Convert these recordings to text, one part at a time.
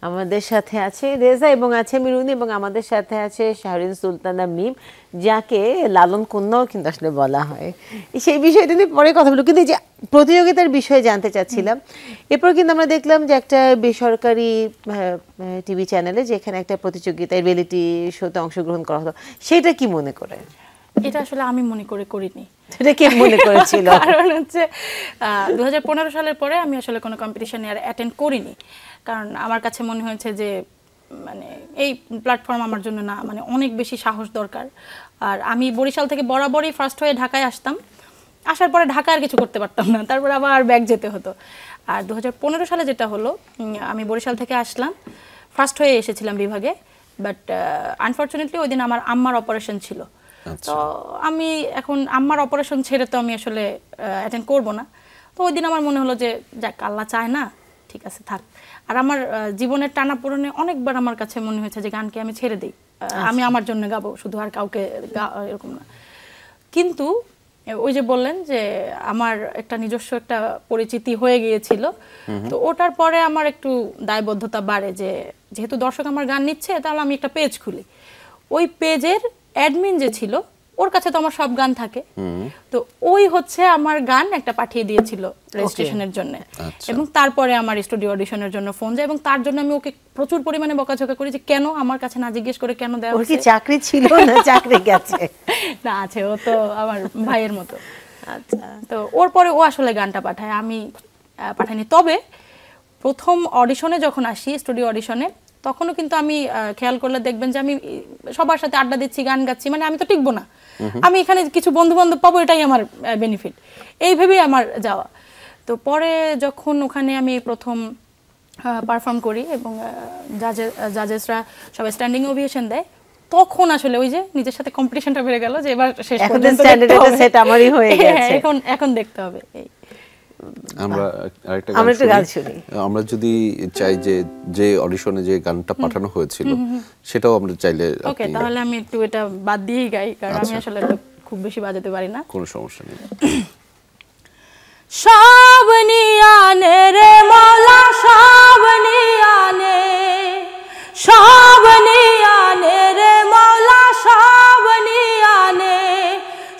আমাদের সাথে আছে রেজা এবং আছে মিরুনি এবং আমাদের সাথে আছে শাহরিন সুলতানা মিম, যাকে লালন কন্যাও কিন্তু আসলে বলা হয়। সেই বিষয়টা নিয়ে পরে কথা বলবো, কিন্তু এই যে প্রতিযোগিতার বিষয়ে জানতে চাচ্ছিলাম। এরপর কিন্তু আমরা দেখলাম যে একটা বেসরকারি টিভি চ্যানেলে যেখানে একটা প্রতিযোগিতায় রিয়েলিটি শোতে অংশগ্রহণ করা হতো, সেটা কি মনে করে? এটা আসলে আমি মনে করে করিনি। এটা কে মনে করেছিল? কারণ হচ্ছে 2015 সালের পরে আমি আসলে কোনো কম্পিটিশনে আর অ্যাটেন্ড করিনি, কারণ আমার কাছে মনে হয়েছে যে মানে এই প্ল্যাটফর্ম আমার জন্য না, মানে অনেক বেশি সাহস দরকার। আর আমি বরিশাল থেকে বরাবরই ফার্স্ট হয়ে ঢাকায় আসতাম, আসার পরে ঢাকা আর কিছু করতে পারতাম না, তারপর আবার ব্যাক যেতে হতো। আর 2015 সালে যেটা হলো, আমি বরিশাল থেকে আসলাম, ফার্স্ট হয়ে এসেছিলাম বিভাগে, বাট আনফর্চুনেটলি ওই দিন আমার আম্মার অপারেশন ছিল। তো আমি এখন আম্মার অপারেশন ছেড়ে তো আমি আসলে অ্যাটেন্ড করব না। তো ওই দিন আমার মনে হলো যে যাক, আল্লাহ চায় না, ঠিক আছে থাক। আর আমার জীবনের টানাপোড়েনে অনেকবার আমার কাছে মনে হয়েছে যে গানকে আমি ছেড়ে দিই, আমি আমার জন্য গাবো শুধু, আর কাউকে এরকম না। কিন্তু ওই যে বললেন যে আমার একটা নিজস্ব একটা পরিচিতি হয়ে গিয়েছিল, তো ওটার পরে আমার একটু দায়বদ্ধতা বাড়ে যে যেহেতু দর্শক আমার গান নিচ্ছে, তাহলে আমি একটা পেজ খুলি। ওই পেজের অ্যাডমিন যে ছিল, ওর কাছে তো আমার সব গান থাকে, তো ওই হচ্ছে আমার গান একটা পাঠিয়ে দিয়েছিল রেজিস্ট্রেশনের জন্য। এবং তারপরে আমার স্টুডিও অডিশনের জন্য ফোন যায়, এবং তার জন্য আমি ওকে প্রচুর পরিমাণে বকাঝকা করি যে কেন আমার কাছে না জিজ্ঞেস করে কেন দেওয়া হচ্ছে। ওর কি চাকরি ছিল না চাকরি গেছে? না, আছে, ও তো আমার ভাইয়ের মতো। আচ্ছা, তো ওর পরে ও আসলে গানটা পাঠায়, আমি পাঠাইনি। তবে প্রথম অডিশনে যখন আসি, স্টুডিও অডিশনে, তখনও কিন্তু আমি খেয়াল করলে দেখবেন যে আমি সবার সাথে আড্ডা দিচ্ছি, গান গাচ্ছি, মানে আমি তো টিকবো না, আমি এখানে কিছু বন্ধু বান্ধব পাবো, এটাই আমার বেনিফিট, এই ভেবেই আমার যাওয়া। তো পরে যখন ওখানে আমি প্রথম পারফর্ম করি এবং জাজেসরা সবাই স্ট্যান্ডিং ওভিয়েশন দেয়, তখন আসলে ওই যে নিজের সাথে কম্পিটিশনটা বেড়ে গেল যে এবার শেষ পর্যন্ত সেট আমারই হয়ে গেছে, এখন দেখতে হবে। এই আমরা আরেকটা গান শুনি। আমরা যদি চাই যে অডিশনে যে গানটা পাঠানো হয়েছিল সেটাও আমরা চাইলে। ওকে, তাহলে আমি একটু এটা বাদ দিয়েই গাই, কারণ আমি আসলে খুব বেশি বাজাতে পারি না। কোনো সমস্যা নেই। সব নিয়ানে রে মৌলা, সব নিয়ানে, সব নিয়ানে রে মৌলা, সব নিয়ানে,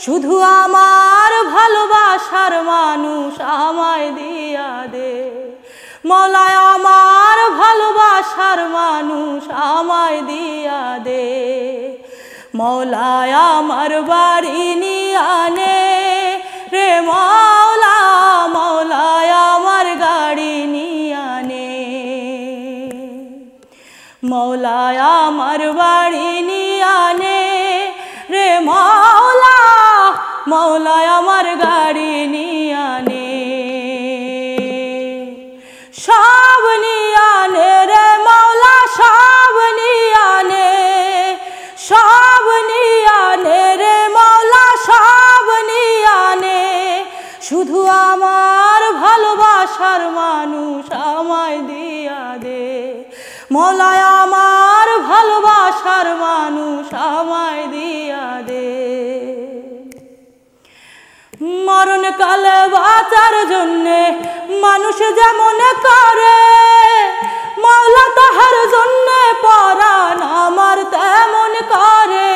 শুধু আমার ভালোবাসার মানুষ আমায় দিয়া দে, মৌলা আমার ভালোবাসার মানুষ আমায় দিয়া দে, মৌলা আমার বাড়ি নিয়ানে রে মৌলা, মৌলা আমার গাড়ি নিয়ানে, মৌলা আমার বাড়ি নিয়ানে রে মৌলা, মৌলা আমার গাড়ি নিয়ানে, সব নিয়ানে রে মৌলা, সব নিয়ানে, সব নিয়ানে রে মৌলা, সব নিয়ানে, শুধু আমার ভালোবাসার মানুষ আমায় দিয়া দে, মৌলা আমার ভালোবাসার মানুষ আমায় দিয়া দে, মরণকালে বাঁচার জন্যে মানুষ যেমন করে, মৌলা তাহার জন্যে পরাণ আমার তেমন করে,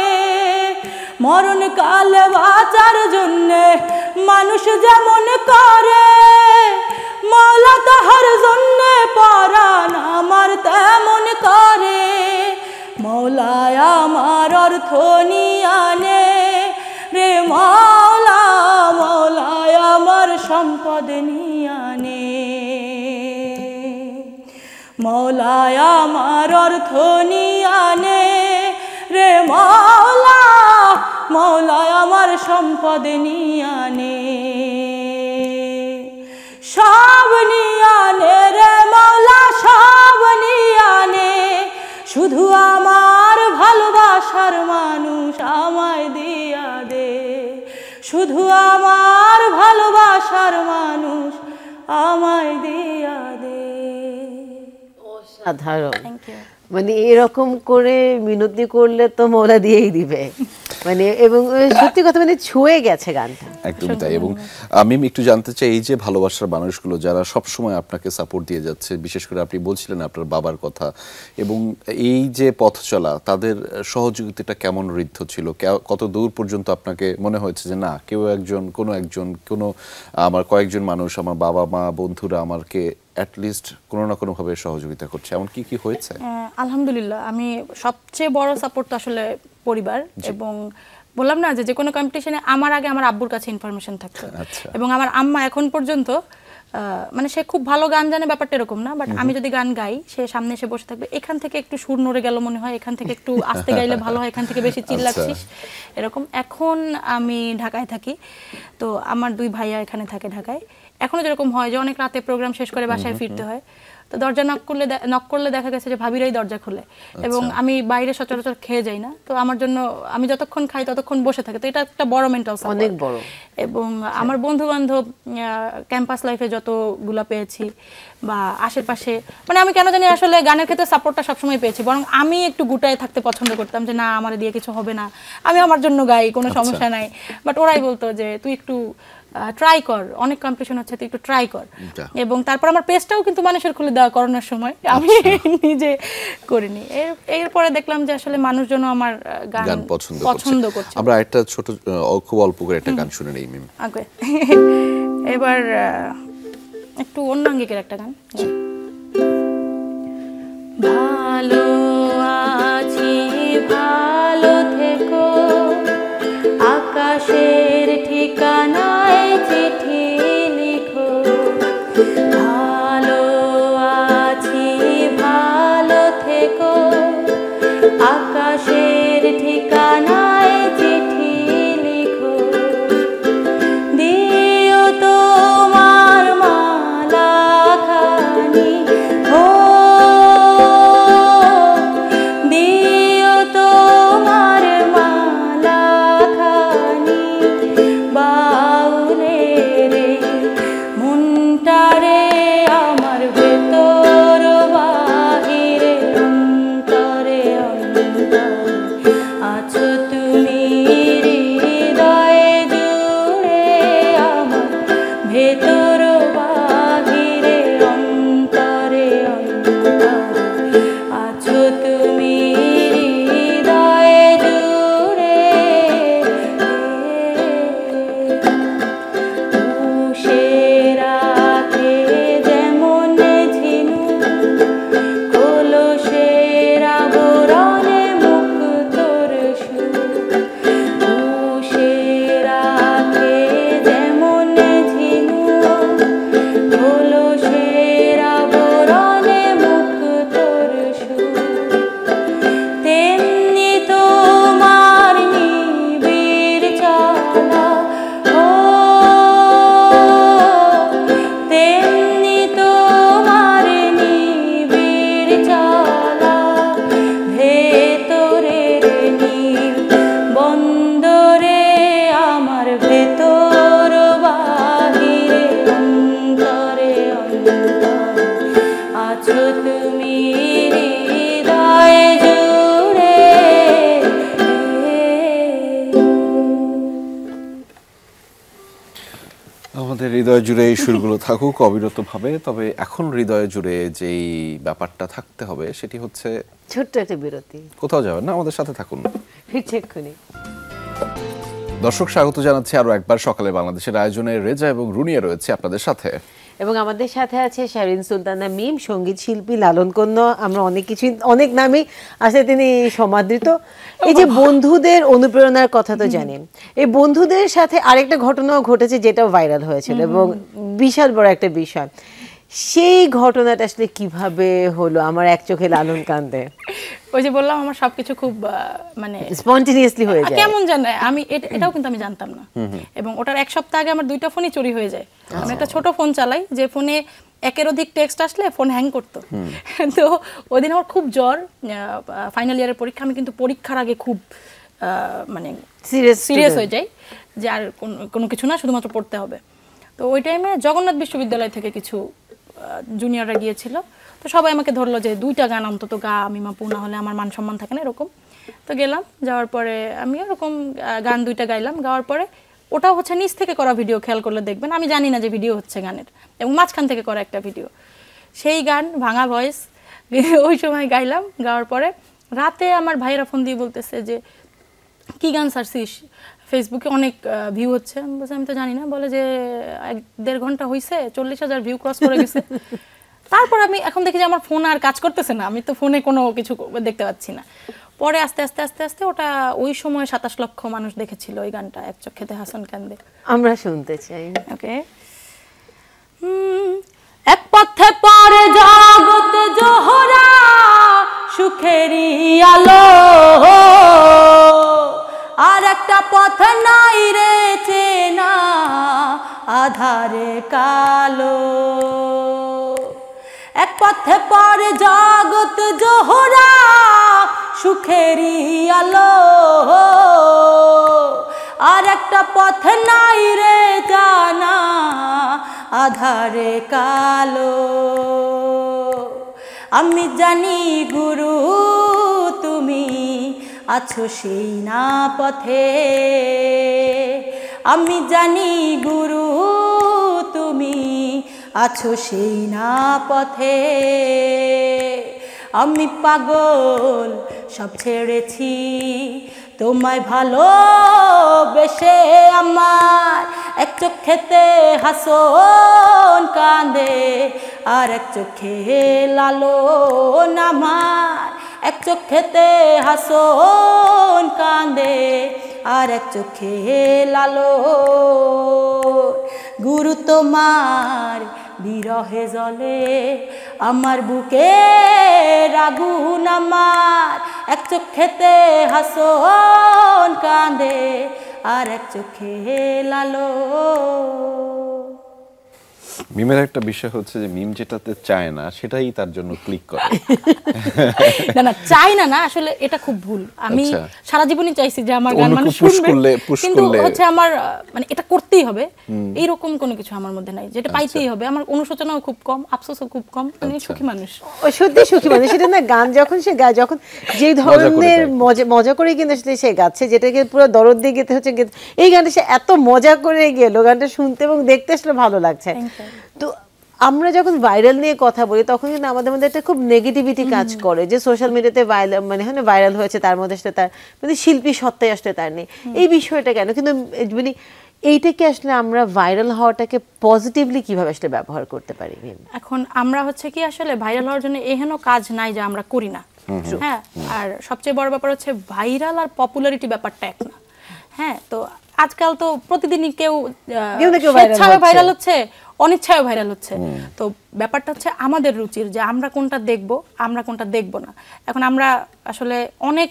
মরণকালে বাঁচার জন্যে মানুষ যেমন করে, মৌলা তাহার জন্যে পরাণ আমার তেমন করে, মৌলা আমার অর্থ নিয়ানে রে মৌলা, মৌলা আমার সম্পদ নিয়ানে, মৌলা আমার অর্থ নিয়ানে রে মৌলা, মৌলা আমার সম্পদ নিয়ানে, সব নিয়ানে রে মৌলা, সব নিয়ানে, শুধু আমার ভালোবাসার মানুষ আমায় দিয়া দে, শুধু আমার ভালোবাসার মানুষ আমায় দিয়া দে। অসাধারণ, মানে এরকম করে মিনতি করলে তো মৌলা দিয়েই দিবে, মানে এবং সত্যি কথা মানে ছুঁয়ে গেছে গানটা। একদমই তাই। এবং আমি একটু জানতে চাই, এই যে ভালোবাসার মানুষগুলো যারা সব সময় আপনাকে সাপোর্ট দিয়ে যাচ্ছে, বিশেষ করে আপনি বলছিলেন আপনার বাবার কথা, এবং এই যে পথ চলা, তাদের সহযোগিতাটা কেমন ঋদ্ধ ছিল? কত দূর পর্যন্ত আপনাকে মনে হয়েছে যে না, কোনো আমার কয়েকজন মানুষ, আমার বাবা মা বন্ধুরা আমাকে অ্যাটলিস্ট কোনো না কোনো ভাবে সহযোগিতা করছে, এমন কি হয়েছে? আলহামদুলিল্লাহ, আমি সবচেয়ে বড় সাপোর্ট তো আসলে পরিবার। এবং বললাম না যে কোনো কম্পিটিশনে আমার আগে আমার আব্বুর কাছে ইনফরমেশন থাকতো। এবং আমার আম্মা এখন পর্যন্ত মানে সে খুব ভালো গান জানে ব্যাপারটা এরকম না, বাট আমি যদি গান গাই সে সামনে এসে বসে থাকবে, এখান থেকে একটু সুর নড়ে গেল মনে হয়, এখান থেকে একটু আস্তে গাইলে ভালো হয়, এখান থেকে বেশি চিল্লাচ্ছিস, এরকম। এখন আমি ঢাকায় থাকি, তো আমার 2 ভাইয়া এখানে থাকে ঢাকায়। এখনো যেরকম হয় যে অনেক রাতে প্রোগ্রাম শেষ করে বাসায় ফিরতে হয়, তো দরজা নক করলে দেখা গেছে যে ভাবিরাই দরজা খোলে। এবং আমি বাইরে সচরাচর খেয়ে যাই না, তো আমার জন্য আমি যতক্ষণ খাই ততক্ষণ বসে থাকে, তো এটা একটা বড় মেন্টাল সাপোর্ট, অনেক বড়। এবং আমার বন্ধু বান্ধব ক্যাম্পাস লাইফে যতগুলা পেয়েছি বা আশেপাশে, মানে আমি কেন জানি আসলে গানের ক্ষেত্রে সাপোর্টটা সবসময় পেয়েছি, বরং আমি একটু গুটায় থাকতে পছন্দ করতাম যে না আমার দিয়ে কিছু হবে না, আমি আমার জন্য গাই, কোনো সমস্যা নাই। বাট ওরাই বলতো যে তুই একটু ট্রাই কর, অনেক কম্পিটিশন হচ্ছে, তুই একটু ট্রাই কর। এবং তারপর আমার পেজটাও কিন্তু মানুষের খুলে দেওয়া করোনার সময়, আমি নিজে করিনি। এরপরে দেখলাম যে আসলে মানুষজন আমার গান পছন্দ করছে। আমরা একটা ছোট খুব অল্প করে একটা গান শুনে নেই মিম। ওকে, এবার একটু অন্য আঙ্গিকের একটা গান। ভালো আছি, ভালো থেকো, আকাশের ঠিকানায় চিঠি লিখো। ভালো আছি, ভালো থেকো, আকাশের ঠিকানায় চিঠি লিখো। দিও তোমার মালা খানি, ও দিও তোমার মালা খানি, বাউলে রে মনটারে আমার ভেতর বাহিরে অন্তরে অন্তরে আছো তুমি হৃদয়ে জুড়ে, আমার ভেতর বাহিরে অন্তরে অন্তরে আছো তুমি হৃদয়ে জুড়ে। উষেরাতে যেমন ঝিনু, কলসের আবরণে মুক্তোর সুর। উষেরাতে যেমন ঝিনু, কলসের আবরণে মুক্তোর সুর। তেমনি তোমার নিবিড় চলা, ও তেমনি তোমার নিবিড় চলা, ভেতরের নীল বন্দরে আমার ভেতর বাহিরে অন্তরে অন্তরে আছো তুমি হৃদয়ে জুড়ে। আমাদের হৃদয় জুড়ে এই সুরগুলো থাকুক অবিরতভাবে। তবে এখন হৃদয় জুড়ে যেই ব্যাপারটা থাকতে হবে সেটি হচ্ছে ছোট্ট একটা বিরতি। কোথাও যাবেন না, আমাদের সাথে থাকুন। ফিরছে এক্ষুনি। দর্শক, স্বাগত জানাচ্ছি আরো একবার সকালে বাংলাদেশের আয়োজনে। রেজা এবং রুনিয়া রয়েছে আপনাদের সাথে, এবং আমাদের সাথে আছে শাহরিন সুলতানা মিম, সঙ্গীত শিল্পী, লালন কন্যা, আমরা অনেক নামই আছে তিনি সমাদৃত। এই যে বন্ধুদের অনুপ্রেরণার কথা তো জানেন, এই বন্ধুদের সাথে আরেকটা ঘটনাও ঘটেছে যেটাও ভাইরাল হয়েছিল এবং বিশাল বড় একটা বিষয়। সেই ঘটনাটা আসলে কিভাবে হলো? আমার এক চোখে লালন কান্দে। ওই যে বললাম আমার সবকিছু খুব মানে স্পন্টেনিয়াসলি হয়ে যায়, কেমন জানে আমি এটাও কিন্তু আমি জানতাম না। এবং ওটার 1 সপ্তাহ আগে আমার 2টা ফোনই চুরি হয়ে যায়। আমি একটা ছোট ফোন চালাই, যে ফোনে 1-এর অধিক টেক্সট আসলে ফোন হ্যাং করতো। তো ওই দিন আমার খুব জ্বর, ফাইনাল ইয়ারের পরীক্ষা, আমি কিন্তু পরীক্ষার আগে খুব মানে সিরিয়াস হয়ে যাই যে আর কোনো কিছু না, শুধুমাত্র পড়তে হবে। তো ওই টাইমে জগন্নাথ বিশ্ববিদ্যালয় থেকে কিছু জুনিয়ররা গিয়েছিল, তো সবাই আমাকে ধরলো যে 2টা গান অন্তত গা, মিমাপু, না হলে আমার মান সম্মান থাকে না, এরকম। তো গেলাম, যাওয়ার পরে আমি এরকম গান 2টা গাইলাম। গাওয়ার পরে ওটা হচ্ছে নিচ থেকে করা ভিডিও, খেয়াল করলে দেখবেন আমি জানি না যে ভিডিও হচ্ছে গানের, এবং মাঝখান থেকে করা একটা ভিডিও। সেই গান ভাঙা ভয়েস ওই সময় গাইলাম, গাওয়ার পরে রাতে আমার ভাইয়েরা ফোন দিয়ে বলতেছে যে কি গান ছাড়ছিস, ফেসবুকে অনেক ভিউ হচ্ছে। আমি বলছি আমি তো জানি না। বলে যে 1-1.5 ঘন্টা হয়েছে 40,000 ভিউ ক্রস করে গেছে। তারপর আমি এখন দেখি যে আমার ফোন আর কাজ করতেছে না, আমি তো ফোনে কোনো কিছু দেখতে পাচ্ছি না। পরে আস্তে আস্তে আস্তে আস্তে ওটা ওই সময় 27 লক্ষ মানুষ দেখেছিল ওই গানটা, এক চোখেতে হাসান কান্দে। আমরা শুনতে চাই। ওকে। এক পথে পরে জগৎ জোহরা সুখেরই আলো, আর একটা পথ নাই রে চেনা আধারে কালো। এক পথে পরে জগৎ জোহরা সুখেরই আলো, আর একটা পথ নাই রে জানা আধারে কালো। আমি জানি গুরু তুমি আছো সেই না পথে, আমি জানি গুরু তুমি আছো সেই না পথে। আমি পাগল সব ছেড়েছি তোমায় ভালোবেসে, আমার এক চোখেতে হাসন কাঁদে আর এক চোখে লালন, আমার এক চোখেতে হাসন কাঁদে আর এক চোখে লালন। গুরু তোমার বিরহে জ্বলে আমার বুকে আগুন, আমার এক চোখেতে হাসন কাঁদে আর এক চোখে লালন। মিমের একটা বিষয় হচ্ছে যে মিম যেটাতে চায় না সেটাই তার জন্য ক্লিক করে। না না, চাই না, না আসলে এটা খুব ভুল। আমি সারা জীবনই চাইছি যে আমার গান মানুষ শুনবে, কিন্তু হচ্ছে আমার মানে এটা করতেই হবে এইরকম কোনো কিছু আমার মধ্যে নাই, যেটা পাইতেই হবে। আমার অনুশোচনাও খুব কম, আফসোসও খুব কম, আমি সুখী মানুষ। ওই সত্যি সুখী মানুষ। সেটা না, গান যখন সে গায়, যখন যে ধরনের মজা করে কিন্তু আসলে সে গাচ্ছে, যেটাকে পুরো দরদ দিয়ে গেতে হচ্ছে, এই গানটা সে এত মজা করে গেল, গানটা শুনতে এবং দেখতে আসলে ভালো লাগছে। তো আমরা যখন ভাইরাল নিয়ে কথা বলি তখন কিন্তু আমাদের মধ্যে একটা খুব নেগেটিভিটি কাজ করে, যে সোশ্যাল মিডিয়াতে মানে ভাইরাল হয়েছে, তার মধ্যে আসলে তার মানে শিল্পী সত্তায় আসলে তার নেই, এই বিষয়টা কেন? কিন্তু মানে এইটাকে আসলে আমরা ভাইরাল হওয়াটাকে পজিটিভলি কিভাবে আসলে ব্যবহার করতে পারি? এখন আমরা হচ্ছে কি আসলে ভাইরাল হওয়ার জন্য এহেন কাজ নাই যে আমরা করি না। হ্যাঁ, আর সবচেয়ে বড় ব্যাপার হচ্ছে ভাইরাল আর পপুলারিটি ব্যাপারটা এক না। হ্যাঁ, তো আজকাল তো প্রতিদিনই কেউ স্বেচ্ছায় ভাইরাল হচ্ছে, অনিচ্ছায় ভাইরাল হচ্ছে। তো ব্যাপারটা হচ্ছে আমাদের রুচির, যে আমরা কোনটা দেখব, আমরা কোনটা দেখব না। এখন আমরা আসলে অনেক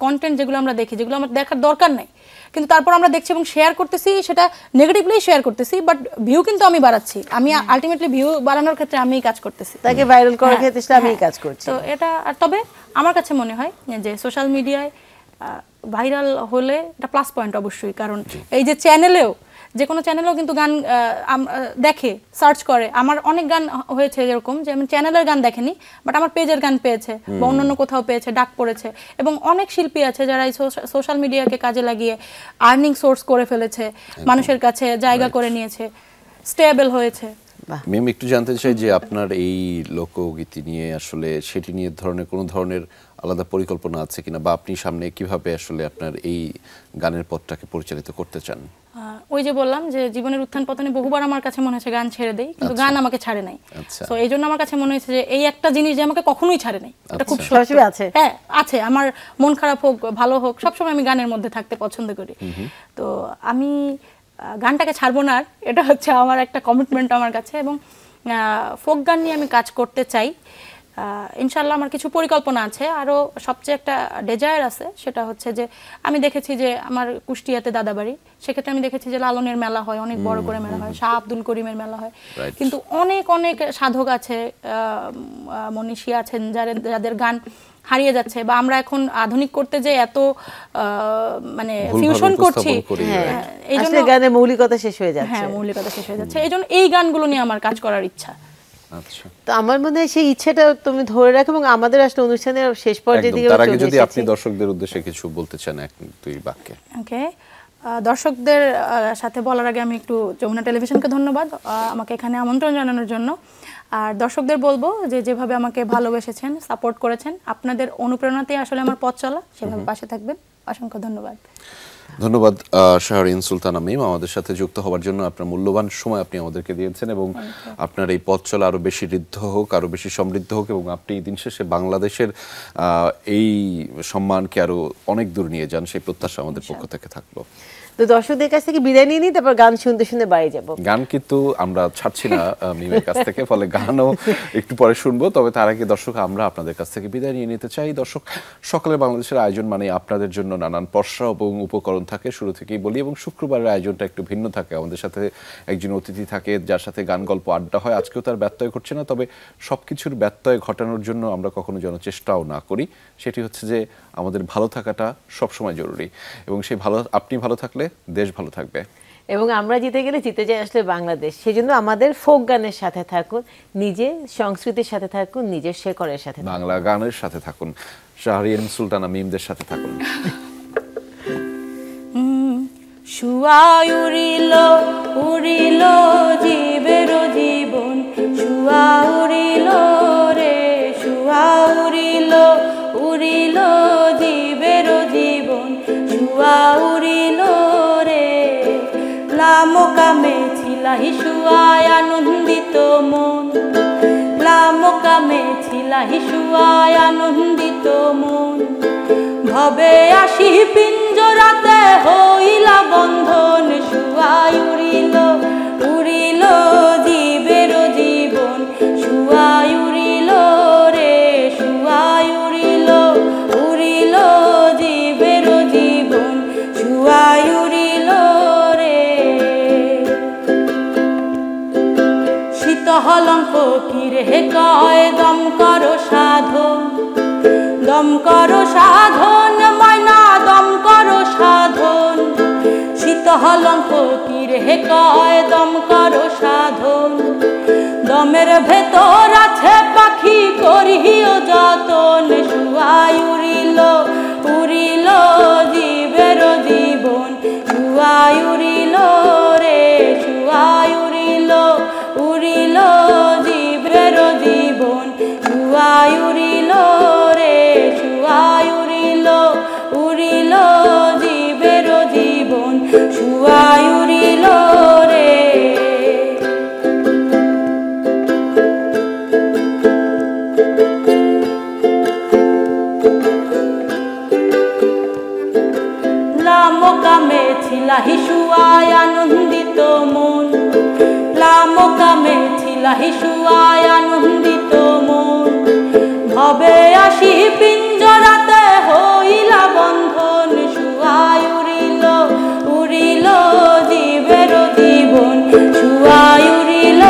কন্টেন্ট যেগুলো আমরা দেখি, যেগুলো আমার দেখার দরকার নাই, কিন্তু তারপর আমরা দেখছি এবং শেয়ার করতেছি, সেটা নেগেটিভলি শেয়ার করতেছি, বাট ভিউ কিন্তু আমি বাড়াচ্ছি। আমি আলটিমেটলি ভিউ বাড়ানোর ক্ষেত্রে আমিই কাজ করতেছি, তাকে ভাইরাল করার ক্ষেত্রে আমিই কাজ করছি। তো এটা, তবে আমার কাছে মনে হয় যে সোশ্যাল মিডিয়ায় ভাইরাল হলে এটা প্লাস পয়েন্ট অবশ্যই, কারণ এই যে চ্যানেলেও, যে কোনো চ্যানেলেও কিন্তু গান দেখে, সার্চ করে। আমার অনেক গান হয়েছে যেরকম যে আমি চ্যানেলের গান দেখেনি, বাট আমার পেজের গান পেয়েছে বা অন্যান্য কোথাও পেয়েছে, ডাক পড়েছে। এবং অনেক শিল্পী আছে যারা এই সোশ্যাল মিডিয়াকে কাজে লাগিয়ে আর্নিং সোর্স করে ফেলেছে, মানুষের কাছে জায়গা করে নিয়েছে, স্টেবল হয়েছে। মিম, একটু জানতে চাই যে আপনার এই লোকগীতি নিয়ে আসলে সেটি নিয়ে কোনো ধরনের আলাদা পরিকল্পনা আছে কিনা, বা আপনি সামনে কিভাবে আসলে আপনার এই গানের পথটাকে পরিচালিত করতে চান? ওই যে বললাম যে জীবনের উত্থান পতনে বহুবার আমার কাছে মনে হয়েছে গান ছেড়ে দেই, কিন্তু গান আমাকে ছাড়ে নাই। তো এই জন্য আমার কাছে মনে হয়েছে যে এই একটা জিনিস যে আমাকে কখনোই ছাড়ে নাই, এটা খুব সরাসরি আছে। হ্যাঁ আছে, আমার মন খারাপ হোক ভালো হোক, সবসময় আমি গানের মধ্যে থাকতে পছন্দ করি। তো আমি গানটাকে ছাড়বো না, এটা হচ্ছে আমার একটা কমিটমেন্ট আমার কাছে। এবং ফোক গান নিয়ে আমি কাজ করতে চাই ইনশাল্লাহ। আমার কিছু পরিকল্পনা আছে, আরও সবচেয়ে একটা ডেজায়ার আছে, সেটা হচ্ছে যে আমি দেখেছি যে আমার কুষ্টিয়াতে দাদাবাড়ি, সেক্ষেত্রে আমি দেখেছি যে লালনের মেলা হয়, অনেক বড় করে মেলা হয়, শাহ আব্দুল করিমের মেলা হয়, কিন্তু অনেক অনেক সাধক আছে, মনীষী আছেন যাদের গান হারিয়ে যাচ্ছে, বা আমরা এখন আধুনিক করতে যে এত মানে ফিউশন করছি, এই জন্য গানের মৌলিকতা শেষ হয়ে যাচ্ছে। হ্যাঁ, মৌলিকতা শেষ হয়ে যাচ্ছে, এই জন্য এই গানগুলো নিয়ে আমার কাজ করার ইচ্ছা। আচ্ছা, তো আমার মনে হয় সেই ইচ্ছাটা তুমি ধরে রাখো, এবং আমাদের আসলে অনুষ্ঠানের শেষ পর্যায়ে দিকে তার আগে যদি আপনি দর্শকদের উদ্দেশ্যে কিছু বলতে চান এক দুই বাক্যে। ওকে, দর্শকদের সাথে বলার আগে আমি একটু যমুনা টেলিভিশনকে ধন্যবাদ আমাকে এখানে আমন্ত্রণ জানানোর জন্য। আর দর্শকদের বলবো যে যেভাবে আমাকে ভালোবেসেছেন, সাপোর্ট করেছেন, আপনাদের অনুপ্রেরণাতেই আসলে আমার পথ চলা, সেভাবে পাশে থাকবেন। অসংখ্য ধন্যবাদ। ধন্যবাদ শাহরিন সুলতানা মিম, আমাদের সাথে যুক্ত হওয়ার জন্য। আপনার মূল্যবান সময় আপনি আমাদেরকে দিয়েছেন এবং আপনার এই পথ চলা আরো বেশি ঋদ্ধ হোক, আরো বেশি সমৃদ্ধ হোক এবং আপনি দিন শেষে বাংলাদেশের এই সম্মানকে আরো অনেক দূর নিয়ে যান, সেই প্রত্যাশা আমাদের পক্ষ থেকে থাকলো। তো দর্শকদের কাছ থেকে বিদায় নিয়ে নিই, তারপর গান শুনতে শুনতে বাড়ি যাব। গান কিন্তু আমরা ছাড়ছি না মিমের কাছ থেকে, ফলে গানও একটু পরে শুনবো। তবে তার আগে দর্শক, আমরা আপনাদের কাছ থেকে বিদায় নিয়ে নিতে চাই। দর্শক, সকালের বাংলাদেশের আয়োজন মানে আপনাদের জন্য নানান পসরা এবং উপকরণ থাকে, শুরু থেকেই বলি। এবং শুক্রবারের আয়োজনটা একটু ভিন্ন থাকে। আমাদের সাথে একজন অতিথি থাকে যার সাথে গান গল্প আড্ডা হয়। আজকেও তার ব্যত্যয় ঘটছে না, তবে সবকিছুর ব্যত্যয় ঘটানোর জন্য আমরা কখনো যেন চেষ্টাও না করি। সেটি হচ্ছে যে আমাদের ভালো থাকাটা সবসময় জরুরি, এবং সেই আপনি ভালো থাকলে দেশ ভালো থাকবে। এবং আমরা জিতে গেলে জিতে যায় আসলে বাংলাদেশ। সেজন্য আমাদের ফোক গানের সাথে থাকুন, নিজের সংস্কৃতির সাথে থাকুন, নিজের শেকড়ের সাথে থাকুন, বাংলা গানের সাথে থাকুন, শাহরিন সুলতানা মিমদের সাথে থাকুন। শুয়ায় উড়িল উড়িল জীবের জীবন, শুয়া উড়িল রে, শুয়া উড়িল উড়িল জীবের জীবন, শুয়া উড়িল রে। লামকামে ছিলাহি শুয়ায় আনন্দিত মন, লামকামে ছিলাহি শুয়ায় আনন্দিত মন। ভবে আসি পিঞ্জরাতে হইলা বন্ধন, শুয়ায় উড়িল উড়িল জীবের জীবন, শুয়ায় উড়িল রে, শুয়ায় উড়িল উড়িল জীবের জীবন, শুয়ায় উড়িল রে। শীতহলং ফকিরে কয় দম করো সাধন, দম করো সাধন ময়না, দম করো সাধন। শীতহলং ফকিরে কয় দম করো সাধন, দমের ভেতর আছে পাখি করিও যতন, শুয়ায় উড়িল উড়িল জীবের জীবন, শুয়ায় উড়িল রে, শুয়ায় উড়িল উড়িল জীবের জীবন, শুয়ায় উড়িল রে, শুয়ায় উড়িল উড়িল জীবের জীবন, শুয়ায় উড়িল রে। লামকামে ছিলাহি শুয়ায় আনন্দিত মন, লামকামে ছিলাহি শুয়ায় আনন্দিত মন। ভবে আসি পিঞ্জরাতে হইলা বন্ধন, শুয়ায় উড়িল উড়িল জীবের জীবন, শুয়ায় উড়িল